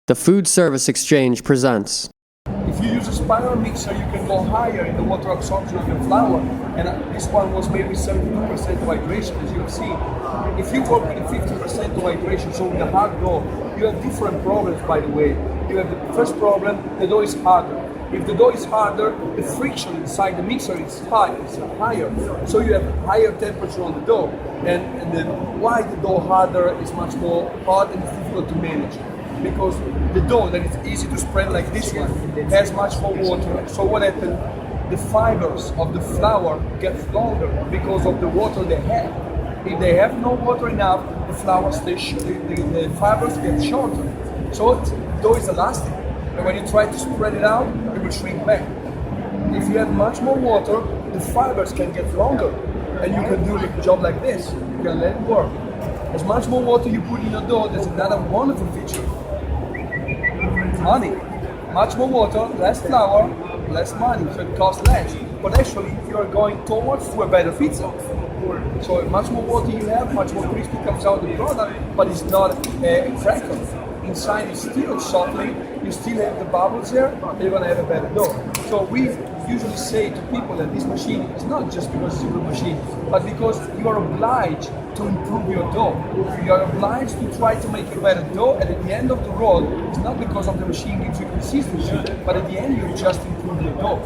The Food Service Exchange presents. If you use a spiral mixer, you can go higher in the water absorption of your flour. And this one was made with 72% of hydration, as you have seen. If you work with 50% of hydration, so with a hard dough, you have different problems, by the way. You have the first problem, the dough is harder. If the dough is harder, the friction inside the mixer is higher. So you have higher temperature on the dough. And then why the dough harder is much more hard and it's difficult to manage. Because the dough that is easy to spread like this one has much more water. So what happens? The fibers of the flour get longer because of the water they have. If they have no water enough, the flour stays the fibers get shorter. So dough is elastic, and when you try to spread it out, it will shrink back. If you have much more water, the fibers can get longer, and you can do the job like this. You can let it work. As much more water you put in your dough, that's another wonderful feature. Money. Much more water, less flour, less money, so it costs less. But actually, you are going towards to a better pizza. So much more water you have, much more crispy comes out the product, but it's not a cracker. Inside it's still softly, you still have the bubbles there, and you're gonna have a better dough. So we usually say to people that this machine is not just because it's a good machine, but because you are obliged to improve your dough. You are obliged to try to make a better dough, and at the end of the road, it's not because of the machine gives you consistency, but at the end you just improve your dough.